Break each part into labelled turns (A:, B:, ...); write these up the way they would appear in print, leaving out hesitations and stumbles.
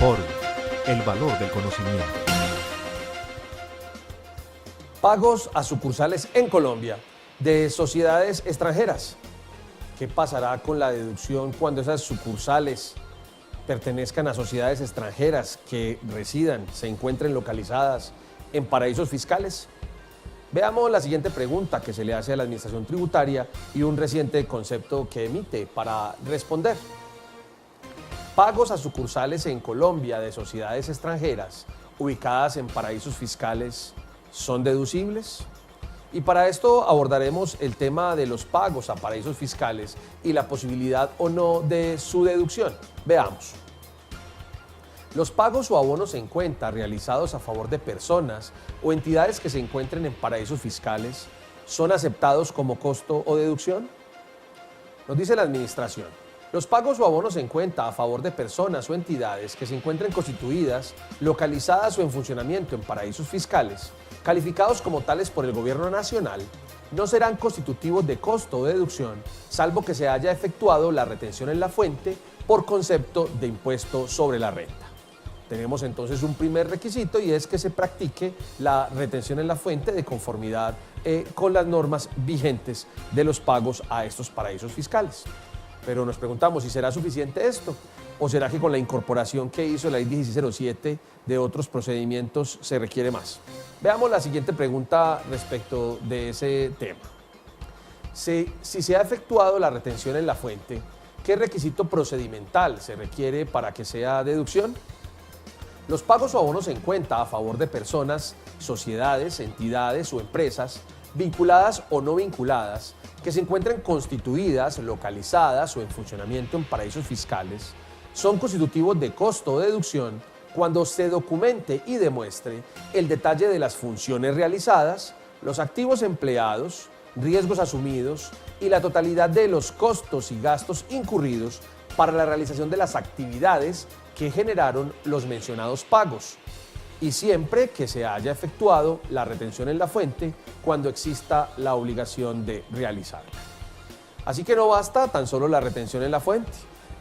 A: Ford, el valor del conocimiento.
B: Pagos a sucursales en Colombia de sociedades extranjeras. ¿Qué pasará con la deducción cuando esas sucursales pertenezcan a sociedades extranjeras que residan, se encuentren localizadas en paraísos fiscales? Veamos la siguiente pregunta que se le hace a la Administración Tributaria y un reciente concepto que emite para responder. Pagos a sucursales en Colombia de sociedades extranjeras ubicadas en paraísos fiscales ¿son deducibles? Y para esto abordaremos el tema de los pagos a paraísos fiscales y la posibilidad o no de su deducción. Veamos. Los pagos o abonos en cuenta realizados a favor de personas o entidades que se encuentren en paraísos fiscales ¿son aceptados como costo o deducción? Nos dice la Administración. Los pagos o abonos en cuenta a favor de personas o entidades que se encuentren constituidas, localizadas o en funcionamiento en paraísos fiscales, calificados como tales por el Gobierno Nacional, no serán constitutivos de costo o deducción, salvo que se haya efectuado la retención en la fuente por concepto de impuesto sobre la renta. Tenemos entonces un primer requisito y es que se practique la retención en la fuente de conformidad con las normas vigentes de los pagos a estos paraísos fiscales. Pero nos preguntamos si será suficiente esto o será que con la incorporación que hizo la Ley 1607 de otros procedimientos se requiere más. Veamos la siguiente pregunta respecto de ese tema. Si se ha efectuado la retención en la fuente, ¿qué requisito procedimental se requiere para que sea deducción? Los pagos o abonos en cuenta a favor de personas, sociedades, entidades o empresas, vinculadas o no vinculadas, que se encuentren constituidas, localizadas o en funcionamiento en paraísos fiscales, son constitutivos de costo o deducción cuando se documente y demuestre el detalle de las funciones realizadas, los activos empleados, riesgos asumidos y la totalidad de los costos y gastos incurridos para la realización de las actividades que generaron los mencionados pagos, y siempre que se haya efectuado la retención en la fuente cuando exista la obligación de realizarla. Así que no basta tan solo la retención en la fuente.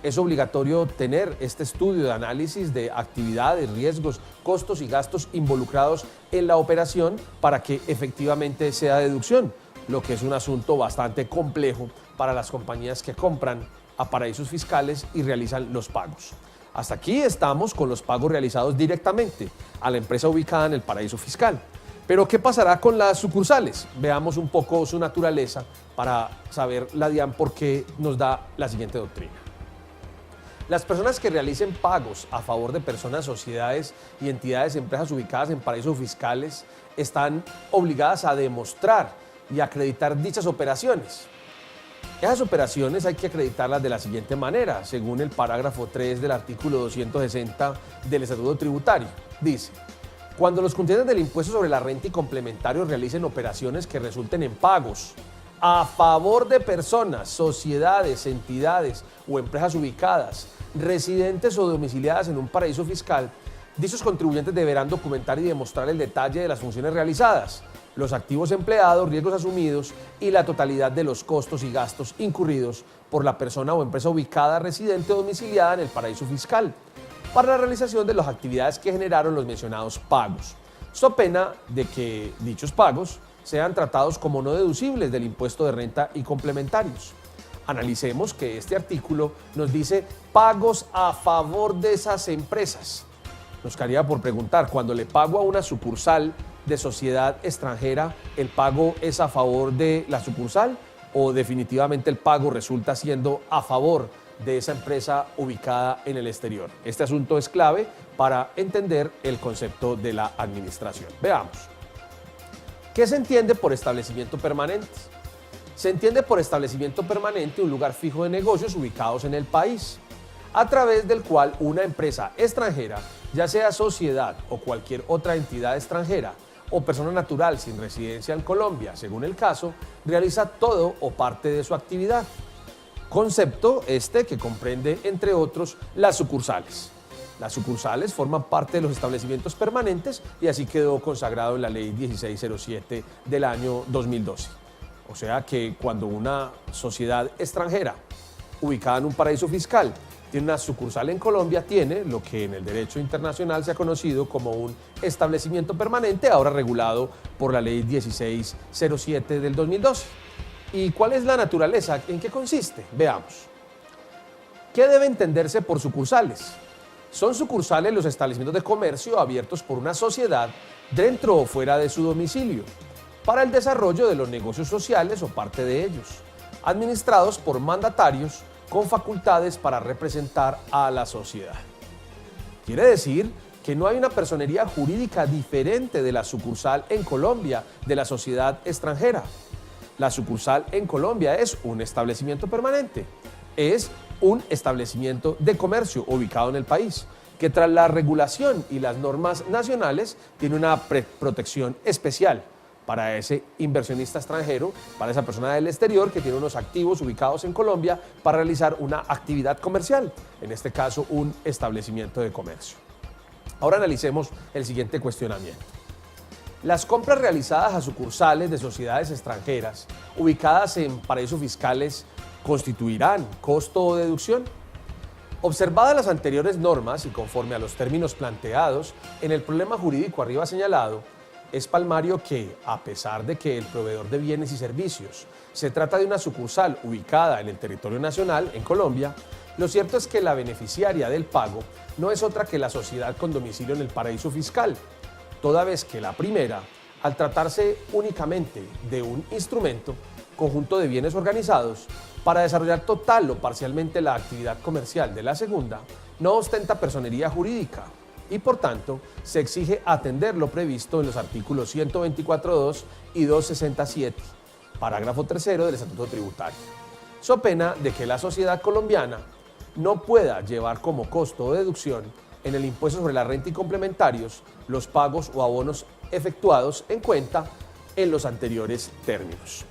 B: Es obligatorio tener este estudio de análisis de actividades, riesgos, costos y gastos involucrados en la operación para que efectivamente sea deducción, lo que es un asunto bastante complejo para las compañías que compran a paraísos fiscales y realizan los pagos. Hasta aquí estamos con los pagos realizados directamente a la empresa ubicada en el paraíso fiscal. Pero ¿qué pasará con las sucursales? Veamos un poco su naturaleza para saber la DIAN por qué nos da la siguiente doctrina. Las personas que realicen pagos a favor de personas, sociedades y entidades, empresas ubicadas en paraísos fiscales están obligadas a demostrar y acreditar dichas operaciones. Esas operaciones hay que acreditarlas de la siguiente manera, según el parágrafo 3 del artículo 260 del Estatuto Tributario. Dice, cuando los contribuyentes del impuesto sobre la renta y complementarios realicen operaciones que resulten en pagos a favor de personas, sociedades, entidades o empresas ubicadas, residentes o domiciliadas en un paraíso fiscal, dichos contribuyentes deberán documentar y demostrar el detalle de las funciones realizadas, los activos empleados, riesgos asumidos y la totalidad de los costos y gastos incurridos por la persona o empresa ubicada, residente o domiciliada en el paraíso fiscal para la realización de las actividades que generaron los mencionados pagos, so pena de que dichos pagos sean tratados como no deducibles del impuesto de renta y complementarios. Analicemos que este artículo nos dice pagos a favor de esas empresas. Nos quedaría por preguntar, cuando le pago a una sucursal de sociedad extranjera, ¿el pago es a favor de la sucursal o definitivamente el pago resulta siendo a favor de esa empresa ubicada en el exterior? Este asunto es clave para entender el concepto de la administración. Veamos. ¿Qué se entiende por establecimiento permanente? Se entiende por establecimiento permanente un lugar fijo de negocios ubicados en el país, a través del cual una empresa extranjera, ya sea sociedad o cualquier otra entidad extranjera, o persona natural sin residencia en Colombia, según el caso, realiza todo o parte de su actividad. Concepto este que comprende, entre otros, las sucursales. Las sucursales forman parte de los establecimientos permanentes y así quedó consagrado en la Ley 1607 del año 2012. O sea que cuando una sociedad extranjera ubicada en un paraíso fiscal tiene una sucursal en Colombia, tiene lo que en el derecho internacional se ha conocido como un establecimiento permanente, ahora regulado por la ley 1607 del 2012. ¿Y cuál es la naturaleza? ¿En qué consiste? Veamos. ¿Qué debe entenderse por sucursales? Son sucursales los establecimientos de comercio abiertos por una sociedad dentro o fuera de su domicilio, para el desarrollo de los negocios sociales o parte de ellos, administrados por mandatarios con facultades para representar a la sociedad. Quiere decir que no hay una personería jurídica diferente de la sucursal en Colombia de la sociedad extranjera. La sucursal en Colombia es un establecimiento permanente, es un establecimiento de comercio ubicado en el país, que tras la regulación y las normas nacionales tiene una protección especial para ese inversionista extranjero, para esa persona del exterior que tiene unos activos ubicados en Colombia para realizar una actividad comercial, en este caso un establecimiento de comercio. Ahora analicemos el siguiente cuestionamiento. Las compras realizadas a sucursales de sociedades extranjeras ubicadas en paraísos fiscales ¿constituirán costo o deducción? Observadas las anteriores normas y conforme a los términos planteados en el problema jurídico arriba señalado, es palmario que, a pesar de que el proveedor de bienes y servicios se trata de una sucursal ubicada en el territorio nacional, en Colombia, lo cierto es que la beneficiaria del pago no es otra que la sociedad con domicilio en el paraíso fiscal, toda vez que la primera, al tratarse únicamente de un instrumento, conjunto de bienes organizados, para desarrollar total o parcialmente la actividad comercial de la segunda, no ostenta personería jurídica y por tanto se exige atender lo previsto en los artículos 124.2 y 267, parágrafo 3 del Estatuto Tributario, so pena de que la sociedad colombiana no pueda llevar como costo o deducción en el impuesto sobre la renta y complementarios los pagos o abonos efectuados en cuenta en los anteriores términos.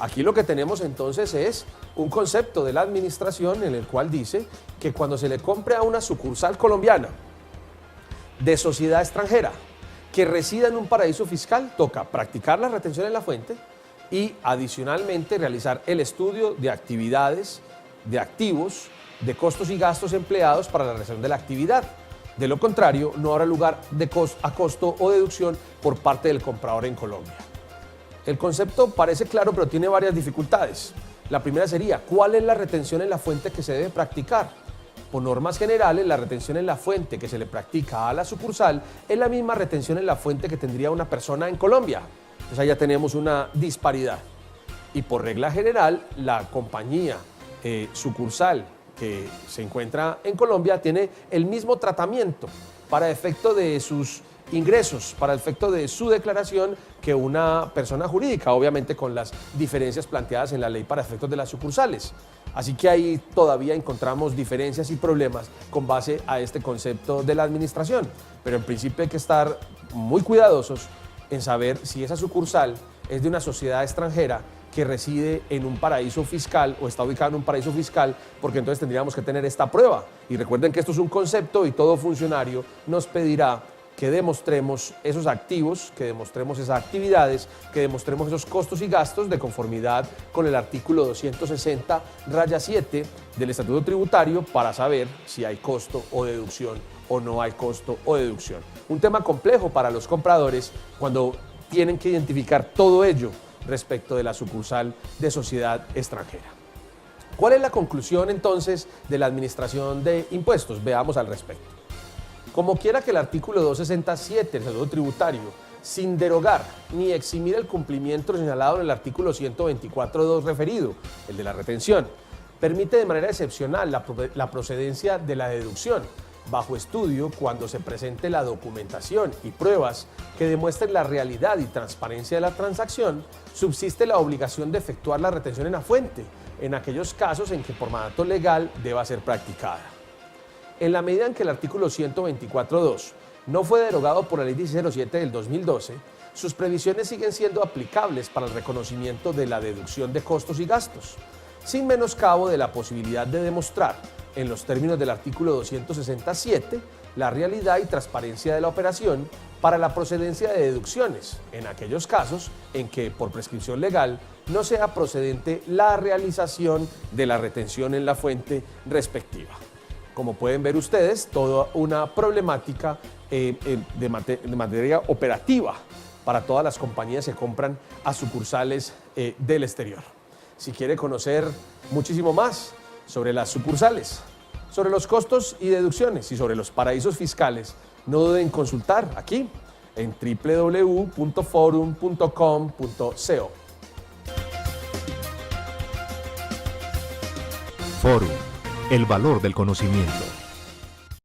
B: Aquí lo que tenemos entonces es un concepto de la administración en el cual dice que cuando se le compre a una sucursal colombiana de sociedad extranjera que resida en un paraíso fiscal, toca practicar la retención en la fuente y adicionalmente realizar el estudio de actividades, de activos, de costos y gastos empleados para la realización de la actividad. De lo contrario, no habrá lugar a costo o deducción por parte del comprador en Colombia. El concepto parece claro, pero tiene varias dificultades. La primera sería, ¿cuál es la retención en la fuente que se debe practicar? Por normas generales, la retención en la fuente que se le practica a la sucursal es la misma retención en la fuente que tendría una persona en Colombia. Entonces ahí ya tenemos una disparidad. Y por regla general, la compañía sucursal que se encuentra en Colombia tiene el mismo tratamiento para efecto de sus ingresos, para el efecto de su declaración que una persona jurídica, obviamente con las diferencias planteadas en la ley para efectos de las sucursales. Así que ahí todavía encontramos diferencias y problemas con base a este concepto de la administración. Pero en principio hay que estar muy cuidadosos en saber si esa sucursal es de una sociedad extranjera que reside en un paraíso fiscal o está ubicado en un paraíso fiscal, porque entonces tendríamos que tener esta prueba. Y recuerden que esto es un concepto y todo funcionario nos pedirá que demostremos esos activos, que demostremos esas actividades, que demostremos esos costos y gastos de conformidad con el artículo 260-7 del Estatuto Tributario para saber si hay costo o deducción o no hay costo o deducción. Un tema complejo para los compradores cuando tienen que identificar todo ello respecto de la sucursal de sociedad extranjera. ¿Cuál es la conclusión entonces de la Administración de Impuestos? Veamos al respecto. Como quiera que el artículo 267 del Estatuto Tributario, sin derogar ni eximir el cumplimiento señalado en el artículo 124.2 referido, el de la retención, permite de manera excepcional la procedencia de la deducción, bajo estudio cuando se presente la documentación y pruebas que demuestren la realidad y transparencia de la transacción, subsiste la obligación de efectuar la retención en la fuente, en aquellos casos en que por mandato legal deba ser practicada. En la medida en que el artículo 124.2 no fue derogado por la ley 1607 del 2012, sus previsiones siguen siendo aplicables para el reconocimiento de la deducción de costos y gastos, sin menoscabo de la posibilidad de demostrar, en los términos del artículo 267, la realidad y transparencia de la operación para la procedencia de deducciones, en aquellos casos en que, por prescripción legal, no sea procedente la realización de la retención en la fuente respectiva. como pueden ver ustedes, toda una problemática de materia operativa para todas las compañías que compran a sucursales del exterior. Si quiere conocer muchísimo más sobre las sucursales, sobre los costos y deducciones y sobre los paraísos fiscales, no duden en consultar aquí en www.forum.com.co.
A: Forum, el valor del conocimiento.